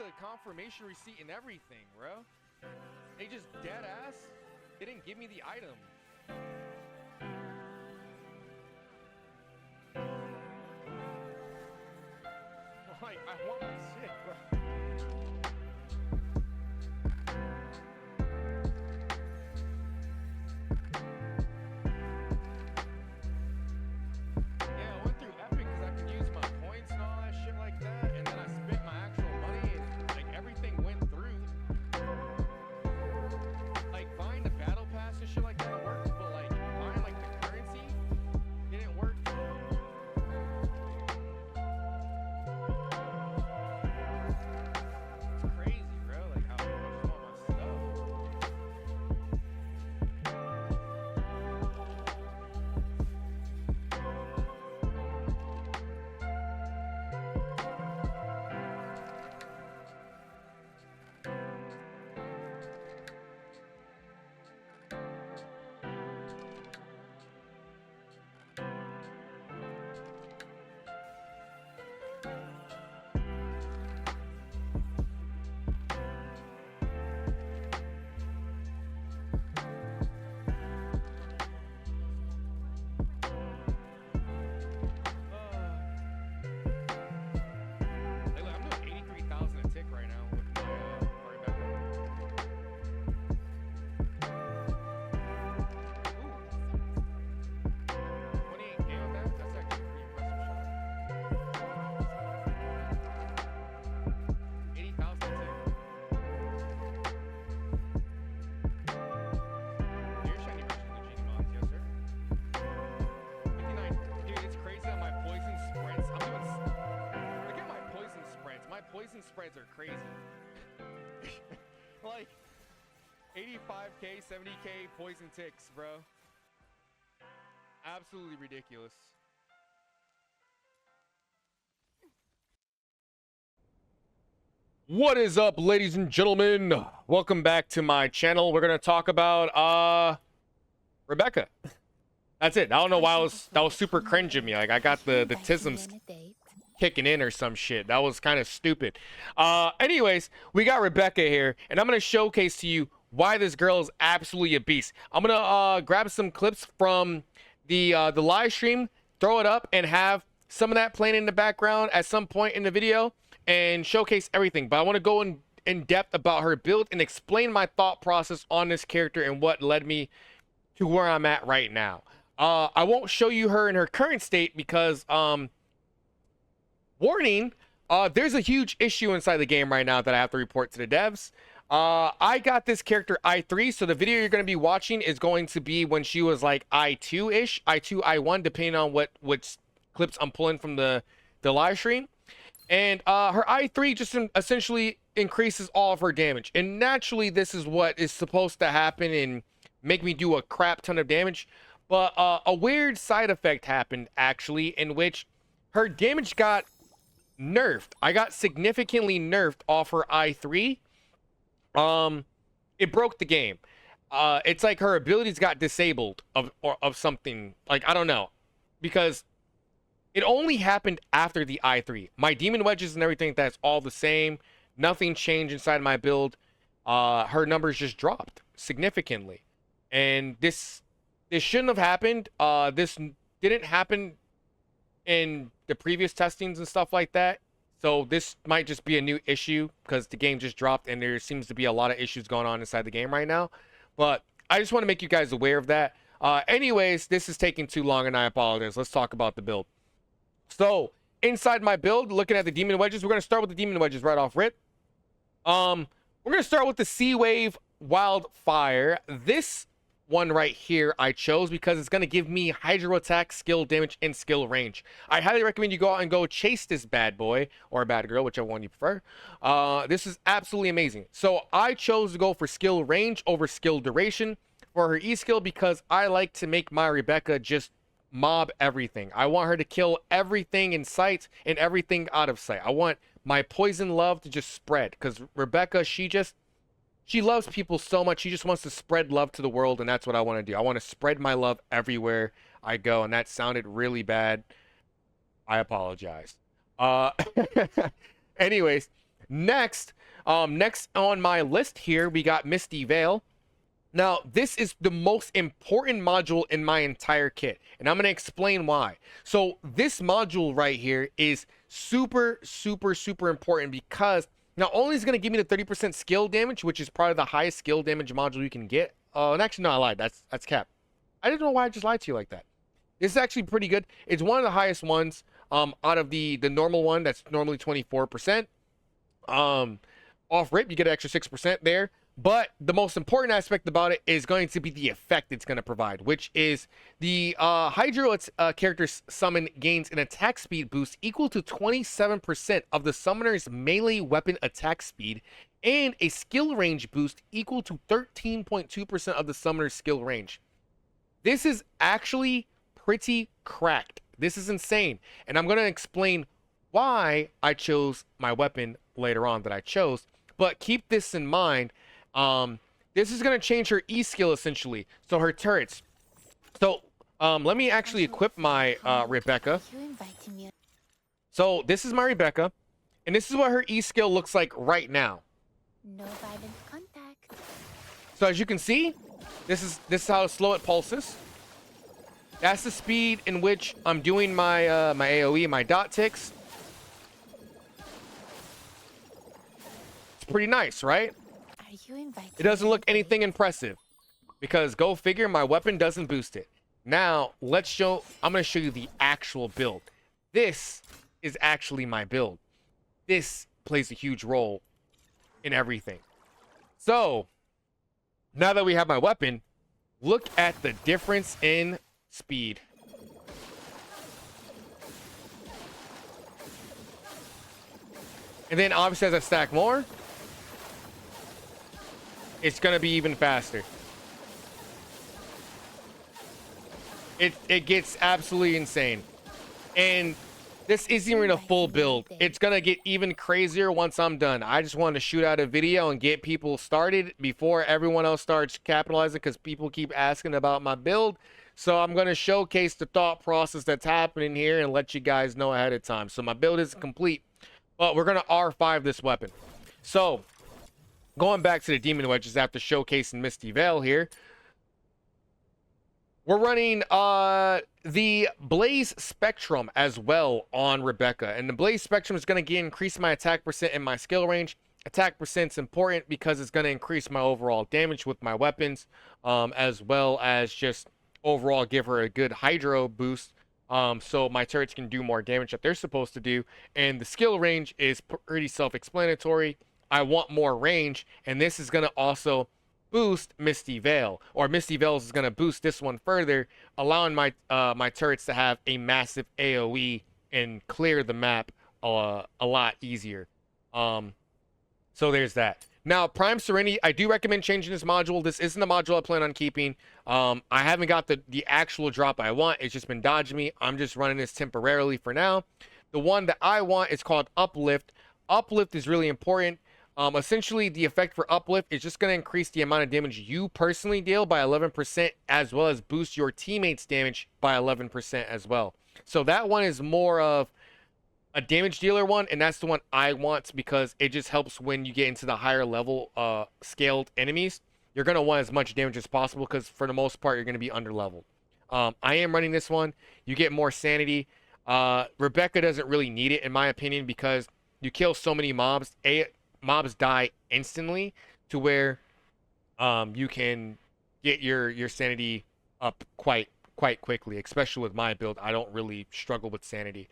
the confirmation receipt and everything, bro. They just dead ass. They didn't give me the item. Like, I want my shit, bro. Yeah, I went through Epic because I could use my points and all that shit like that, and then I spent my actual money, and like everything went through. Like buying the battle pass and shit like that worked, but like buying like the currency didn't work. It's crazy, bro. Like how much I want my stuff. Hey, look, I'm doing 83,000 a tick right now with my Rebecca. Ooh. 28K on that? That's actually a pretty impressive shot. 80,000 a tick. You're shiny version of the Geniemons, yes sir. 59. Dude, it's crazy that my poison sprints. I'm doing. Look at my poison spreads. My poison spreads are crazy. Like 85K, 70K poison ticks, bro. Absolutely ridiculous. What is up, ladies and gentlemen? Welcome back to my channel. We're gonna talk about Rebecca. That's it. I don't know why that was super cringe of me. Like I got the tisms kicking in or some shit. That was kind of stupid. Anyways, we got Rebecca here, and I'm gonna showcase to you why this girl is absolutely a beast. I'm gonna grab some clips from the live stream, throw it up, and have some of that playing in the background at some point in the video and showcase everything. But I want to go in depth about her build and explain my thought process on this character and what led me to where I'm at right now. I won't show you her in her current state because warning, there's a huge issue inside the game right now that I have to report to the devs. I got this character I3, so the video you're going to be watching is going to be when she was like I2-ish, I2, I1, depending on which clips I'm pulling from the live stream. And her I3 just essentially increases all of her damage. And naturally, this is what is supposed to happen and make me do a crap ton of damage. But a weird side effect happened, actually, in which her damage got nerfed. I got significantly nerfed off her I3. It broke the game. It's like her abilities got disabled of something. Like, I don't know. Because it only happened after the I3. My demon wedges and everything, that's all the same. Nothing changed inside my build. Her numbers just dropped significantly. And this shouldn't have happened. This didn't happen in the previous testings and stuff like that. So this might just be a new issue because the game just dropped and there seems to be a lot of issues going on inside the game right now. But I just want to make you guys aware of that. Anyways, this is taking too long and I apologize. Let's talk about the build. So inside my build, looking at the demon wedges, we're going to start with the demon wedges right off rip. We're going to start with the Sea Wave Wildfire. This one right here I chose because it's going to give me hydro attack, skill damage, and skill range. I highly recommend you go out and go chase this bad boy or bad girl, whichever one you prefer. This is absolutely amazing. So I chose to go for skill range over skill duration for her E skill because I like to make my Rebecca just mob everything. I want her to kill everything in sight and everything out of sight. I want my poison love to just spread because Rebecca, she loves people so much. She just wants to spread love to the world, and that's what I want to do. I want to spread my love everywhere I go, and that sounded really bad. I apologize. Anyways, Next on my list here, we got Misty Veil. Now, this is the most important module in my entire kit, and I'm going to explain why. So, this module right here is super, super, super important because not only is it going to give me the 30% skill damage, which is probably the highest skill damage module you can get. And actually, no, I lied. That's cap. I didn't know why I just lied to you like that. This is actually pretty good. It's one of the highest ones out of the normal one that's normally 24%. Off rip, you get an extra 6% there. But the most important aspect about it is going to be the effect it's going to provide, which is the Hydro character summon gains an attack speed boost equal to 27% of the summoner's melee weapon attack speed and a skill range boost equal to 13.2% of the summoner's skill range. This is actually pretty cracked. This is insane. And I'm going to explain why I chose my weapon later on that I chose. But keep this in mind. This is going to change her E skill essentially. So her turrets. So let me actually equip my Rebecca. So this is my Rebecca. And this is what her E skill looks like right now. No violent contact. So as you can see, this is how slow it pulses. That's the speed in which I'm doing my my AoE, my dot ticks. It's pretty nice, right? It doesn't look anything impressive because go figure, my weapon doesn't boost it. Now, I'm going to show you the actual build. This is actually my build. This plays a huge role in everything. So, now that we have my weapon, look at the difference in speed. And then obviously as I stack more, it's gonna be even faster. It gets absolutely insane. And this isn't even a full build. It's gonna get even crazier once I'm done. I just wanted to shoot out a video and get people started before everyone else starts capitalizing, because people keep asking about my build. So I'm gonna showcase the thought process that's happening here and let you guys know ahead of time. So my build isn't complete, but we're gonna R5 this weapon. So going back to the demon wedges after showcasing Misty Veil here, we're running the Blaze Spectrum as well on Rebecca. And the Blaze Spectrum is going to increase my attack percent and my skill range. Attack percent's important because it's going to increase my overall damage with my weapons, as well as just overall give her a good Hydro boost, so my turrets can do more damage that they're supposed to do. And the skill range is pretty self-explanatory. I want more range, and this is going to also boost Misty Veil, or Misty Veil is going to boost this one further, allowing my my turrets to have a massive AoE and clear the map a lot easier. So there's that. Now, Prime Serenity, I do recommend changing this module. This isn't the module I plan on keeping. I haven't got the actual drop I want. It's just been dodging me. I'm just running this temporarily for now. The one that I want is called Uplift. Uplift is really important. Essentially, the effect for Uplift is just going to increase the amount of damage you personally deal by 11%, as well as boost your teammates' damage by 11% as well. So that one is more of a damage dealer one, and that's the one I want because it just helps when you get into the higher level scaled enemies. You're going to want as much damage as possible because for the most part, you're going to be under leveled. I am running this one. You get more sanity. Rebecca doesn't really need it, in my opinion, because you kill so many mobs. Mobs die instantly to where you can get your sanity up quite quickly, especially with my build. I don't really struggle with sanity.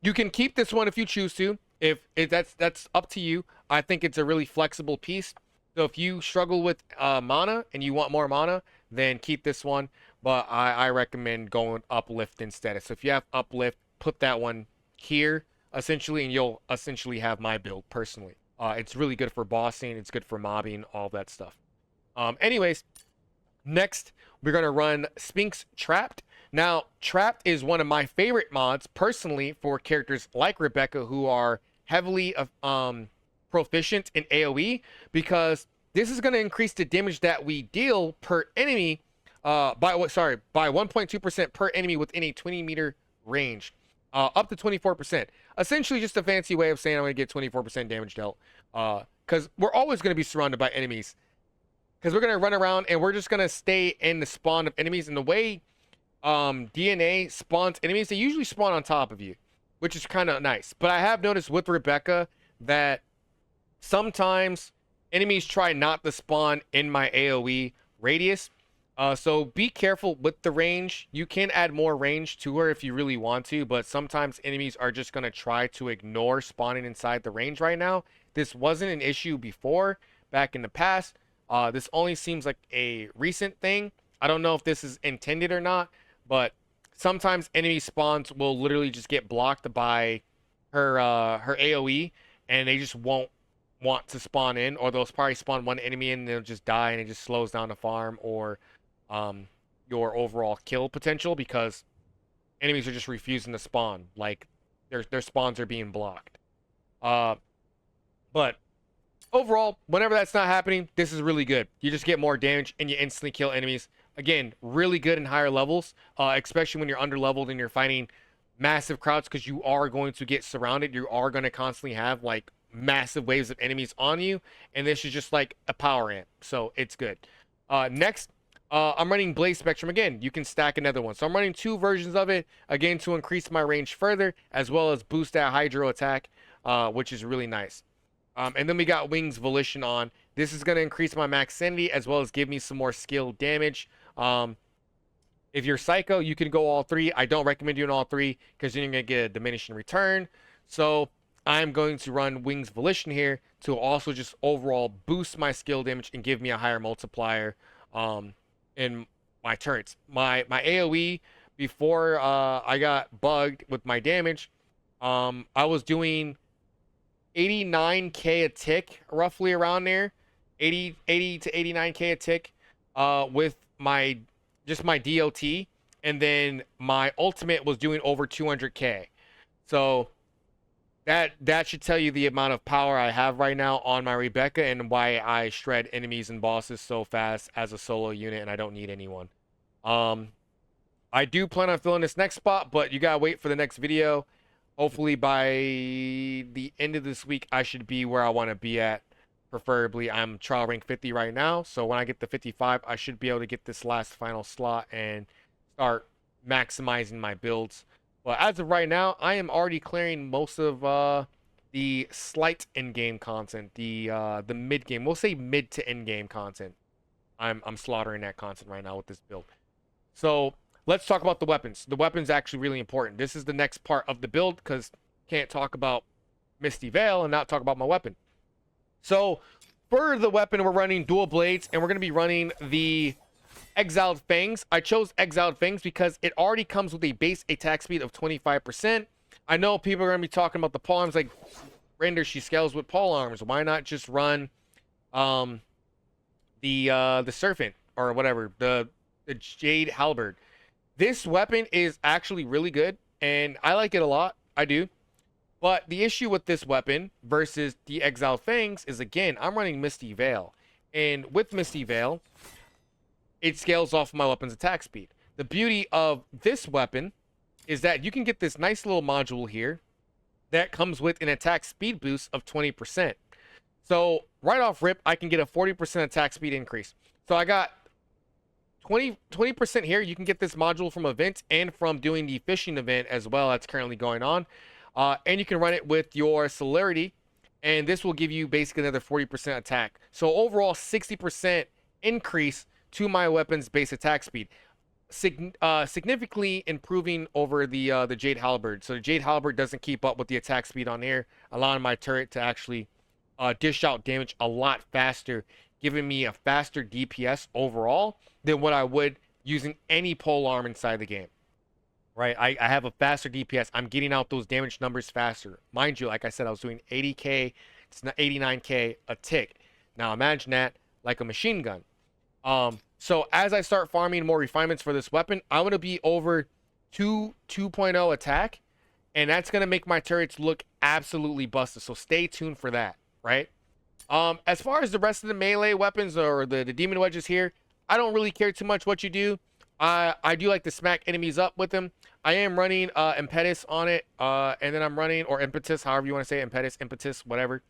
You can keep this one if you choose to. If that's up to you. I think it's a really flexible piece. So if you struggle with mana and you want more mana, then keep this one. But I recommend going Uplift instead. So if you have Uplift, put that one here, essentially, and you'll essentially have my build personally. It's really good for bossing, it's good for mobbing, all that stuff. Anyways, next we're gonna run Sphinx Trapped. Now, Trapped is one of my favorite mods personally for characters like Rebecca who are heavily proficient in AoE, because this is gonna increase the damage that we deal per enemy by 1.2% per enemy within a 20-meter range. Up to 24%. essentially just a fancy way of saying I'm going to get 24% damage dealt. Because we're always going to be surrounded by enemies. Because we're going to run around and we're just going to stay in the spawn of enemies. And the way DNA spawns enemies, they usually spawn on top of you, which is kind of nice. But I have noticed with Rebecca that sometimes enemies try not to spawn in my AoE radius. So be careful with the range. You can add more range to her if you really want to, but sometimes enemies are just going to try to ignore spawning inside the range right now. This wasn't an issue before, back in the past. This only seems like a recent thing. I don't know if this is intended or not, but sometimes enemy spawns will literally just get blocked by her AoE, and they just won't want to spawn in, or they'll probably spawn one enemy and they'll just die, and it just slows down the farm or your overall kill potential, because enemies are just refusing to spawn. Like their spawns are being blocked. But overall, whenever that's not happening, this is really good. You just get more damage and you instantly kill enemies. Again, really good in higher levels, especially when you're under leveled and you're fighting massive crowds, because you are going to get surrounded. You are going to constantly have like massive waves of enemies on you, and this is just like a power amp, so it's good. Next, I'm running Blaze Spectrum again. You can stack another one, so I'm running 2 versions of it again to increase my range further, as well as boost that Hydro attack, which is really nice. And then we got Wings Volition on. This is going to increase my max sanity as well as give me some more skill damage. If you're Psycho, you can go all 3. I don't recommend doing all 3 because then you're going to get a diminishing return. So I'm going to run Wings Volition here to also just overall boost my skill damage and give me a higher multiplier in my turrets. My AoE before I got bugged with my damage, I was doing 89k a tick, roughly around there, 80 to 89k a tick with my DOT, and then my ultimate was doing over 200k. So that should tell you the amount of power I have right now on my Rebecca and why I shred enemies and bosses so fast as a solo unit, and I don't need anyone. I do plan on filling this next spot, but you gotta wait for the next video. Hopefully by the end of this week, I should be where I want to be at. Preferably, I'm trial rank 50 right now, so when I get to 55, I should be able to get this last final slot and start maximizing my builds. But as of right now, I am already clearing most of the slight in-game content, the mid-game. We'll say mid to end-game content. I'm slaughtering that content right now with this build. So let's talk about the weapons. The weapon's actually really important. This is the next part of the build, because can't talk about Misty Veil and not talk about my weapon. So for the weapon, we're running dual blades, and we're going to be running the Exiled Fangs. I chose Exiled Fangs because it already comes with a base attack speed of 25%. I know people are going to be talking about the pole arms, like, Render, she scales with pole arms. Why not just run the Serpent, or whatever, the Jade Halberd? This weapon is actually really good, and I like it a lot. I do. But the issue with this weapon versus the Exiled Fangs is, again, I'm running Misty Veil. And with Misty Veil, it scales off my weapon's attack speed. The beauty of this weapon is that you can get this nice little module here that comes with an attack speed boost of 20%. So right off rip, I can get a 40% attack speed increase. So I got 20% here. You can get this module from events and from doing the fishing event as well that's currently going on. And you can run it with your celerity, and this will give you basically another 40% attack. So overall, 60% increase to my weapon's base attack speed, significantly improving over the Jade Halberd. So the Jade Halberd doesn't keep up with the attack speed on here, allowing my turret to actually dish out damage a lot faster, giving me a faster DPS overall than what I would using any pole arm inside the game. Right, I have a faster DPS. I'm getting out those damage numbers faster. Mind you, like I said, I was doing 80k, it's not 89k a tick. Now imagine that like a machine gun. So as I start farming more refinements for this weapon, I'm going to be over 2.0 attack, and that's going to make my turrets look absolutely busted. So stay tuned for that, right? As far as the rest of the melee weapons or the demon wedges here, I don't really care too much what you do. I do like to smack enemies up with them. I am running impetus on it, and then I'm running, or impetus, however you want to say it, impetus, whatever.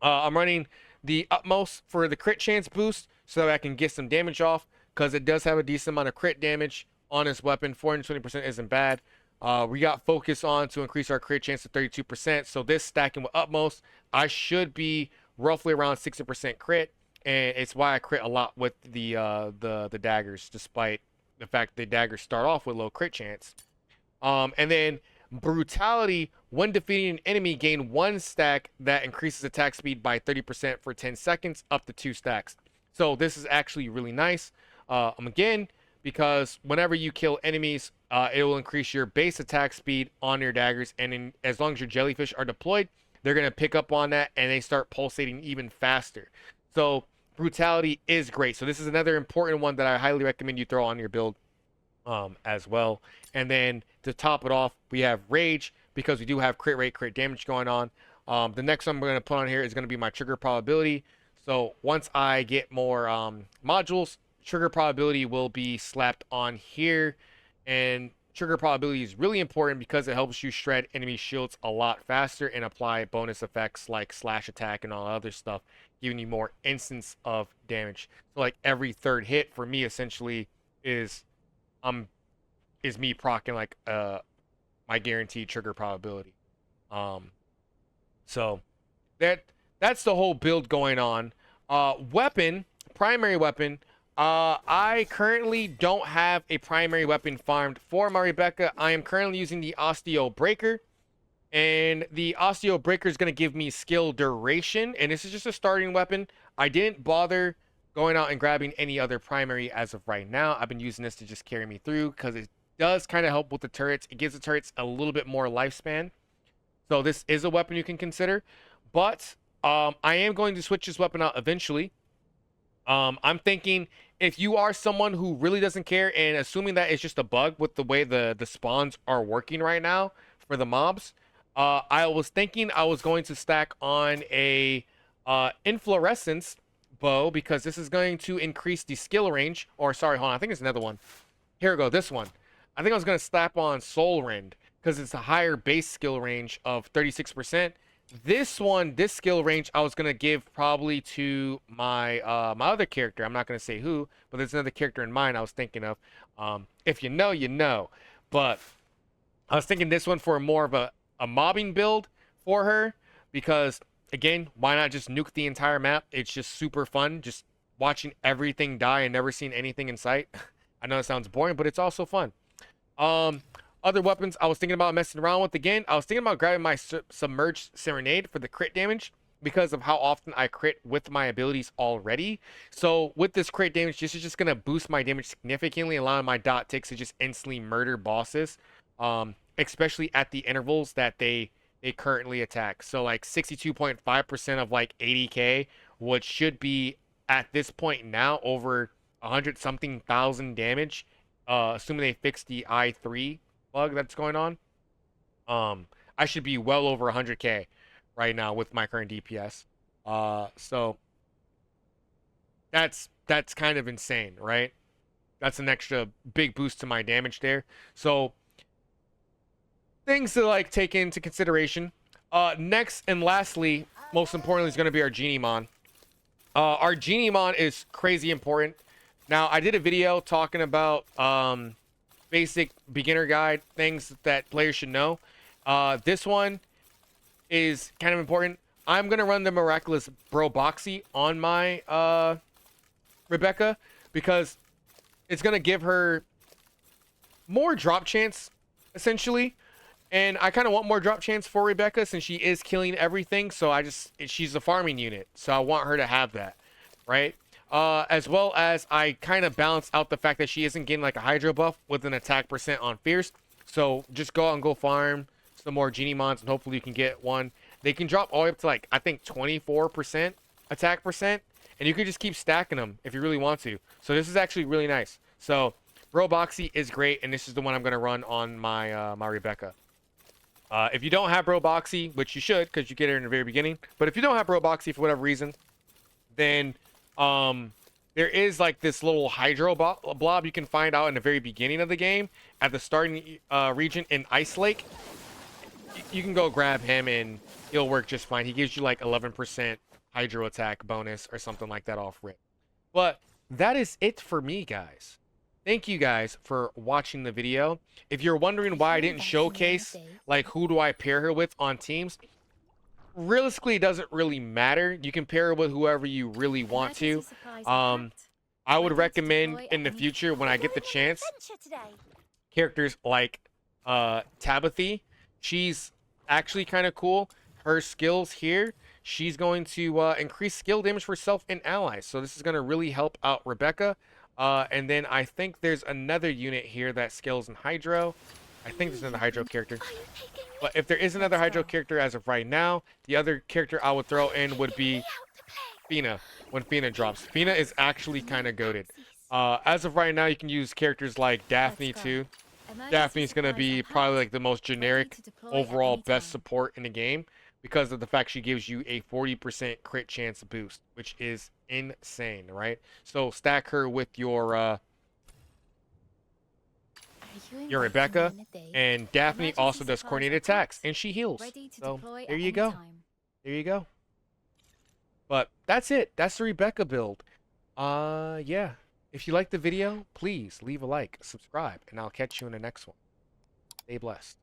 I'm running the utmost for the crit chance boost so that I can get some damage off, because it does have a decent amount of crit damage on this weapon. 420% isn't bad. We got focus on to increase our crit chance to 32%. So this stacking with utmost, I should be roughly around 60% crit, and it's why I crit a lot with the daggers, despite the fact the daggers start off with low crit chance. And then brutality, when defeating an enemy, gain 1 stack that increases attack speed by 30% for 10 seconds, up to 2 stacks. So this is actually really nice. Again, because whenever you kill enemies, it will increase your base attack speed on your daggers, and as long as your jellyfish are deployed, they're going to pick up on that and they start pulsating even faster. So brutality is great. So this is another important one that I highly recommend you throw on your build as well. And then to top it off, we have rage, because we do have crit rate, crit damage going on. The next one we're going to put on here is going to be my trigger probability. So once I get more modules, trigger probability will be slapped on here. And trigger probability is really important because it helps you shred enemy shields a lot faster and apply bonus effects like slash attack and all other stuff, giving you more instance of damage. So like every third hit for me essentially is me proccing like my guaranteed trigger probability. So that's the whole build going on. Weapon, primary weapon. I currently don't have a primary weapon farmed for my Rebecca. I am currently using the Osteo Breaker, and the Osteo Breaker is going to give me skill duration, and this is just a starting weapon. I didn't bother going out and grabbing any other primary as of right now. I've been using this to just carry me through because it does kind of help with the turrets. It gives the turrets a little bit more lifespan. So this is a weapon you can consider, but I am going to switch this weapon out eventually. I'm thinking if you are someone who really doesn't care, and assuming that it's just a bug with the way the spawns are working right now for the mobs, I was thinking I was going to stack on a inflorescence bow, because this is going to increase the skill range. Or sorry, hold on, I think it's another one. Here we go, this one. I think I was going to slap on Soul Rend because it's a higher base skill range of 36%. This one, this skill range, I was gonna give probably to my my other character. I'm not gonna say who, but there's another character in mind I was thinking of. If you know, you know. But I was thinking this one for more of a mobbing build for her, because again, why not just nuke the entire map? It's just super fun, just watching everything die and never seeing anything in sight. I know it sounds boring, but it's also fun. Other weapons I was thinking about messing around with, again, I was thinking about grabbing my Submerged Serenade for the crit damage, because of how often I crit with my abilities already. So with this crit damage, this is just going to boost my damage significantly, allowing my dot ticks to just instantly murder bosses, especially at the intervals that they currently attack. So like 62.5% of like 80k, which should be at this point now over 100 something thousand damage, assuming they fix the I3 bug that's going on. I should be well over 100k right now with my current DPS. So that's kind of insane, right? That's an extra big boost to my damage there. So things to like take into consideration. Next and lastly, most importantly, is going to be our Geniemon. Our Geniemon is crazy important. Now, I did a video talking about basic beginner guide, things that players should know. This one is kind of important. I'm going to run the Miraculous Broboxy on my Rebecca, because it's going to give her more drop chance, essentially. And I kind of want more drop chance for Rebecca, since she is killing everything. So she's a farming unit. So I want her to have that, right? As well as I kind of balance out the fact that she isn't getting like a Hydro buff with an attack percent on Fierce. So just go out and go farm some more Geniemons, and hopefully you can get one. They can drop all the way up to like, I think 24% attack percent, and you can just keep stacking them if you really want to. So this is actually really nice. So Broboxy is great, and this is the one I'm going to run on my my Rebecca. If you don't have Broboxy, which you should, because you get it in the very beginning, but if you don't have Broboxy for whatever reason, then there is like this little hydro blob you can find out in the very beginning of the game at the starting region in Ice Lake. You can go grab him and he'll work just fine. He gives you like 11% hydro attack bonus or something like that off rip. But that is it for me, guys. Thank you guys for watching the video. If you're wondering why I didn't showcase like who do I pair her with on teams, realistically it doesn't really matter. You can pair her with whoever you really want to. I would recommend in the future when I get the chance characters like Tabithy. She's actually kind of cool. Her skills here, she's going to increase skill damage for self and allies. So this is going to really help out Rebecca. And then I think there's another unit here that scales in Hydro. I think there's another Hydro character. But if there is another Hydro character as of right now, the other character I would throw in would be Fina when Fina drops. Fina is actually kind of goated. As of right now, you can use characters like Daphne too. Daphne's going to be probably like the most generic overall best support in the game because of the fact she gives you a 40% crit chance boost, which is insane, right? So stack her with your Rebecca, and Daphne also does coordinated attacks and she heals. So there you go. There you go. But that's it. That's the Rebecca build. Yeah. If you liked the video, please leave a like, subscribe, and I'll catch you in the next one. Stay blessed.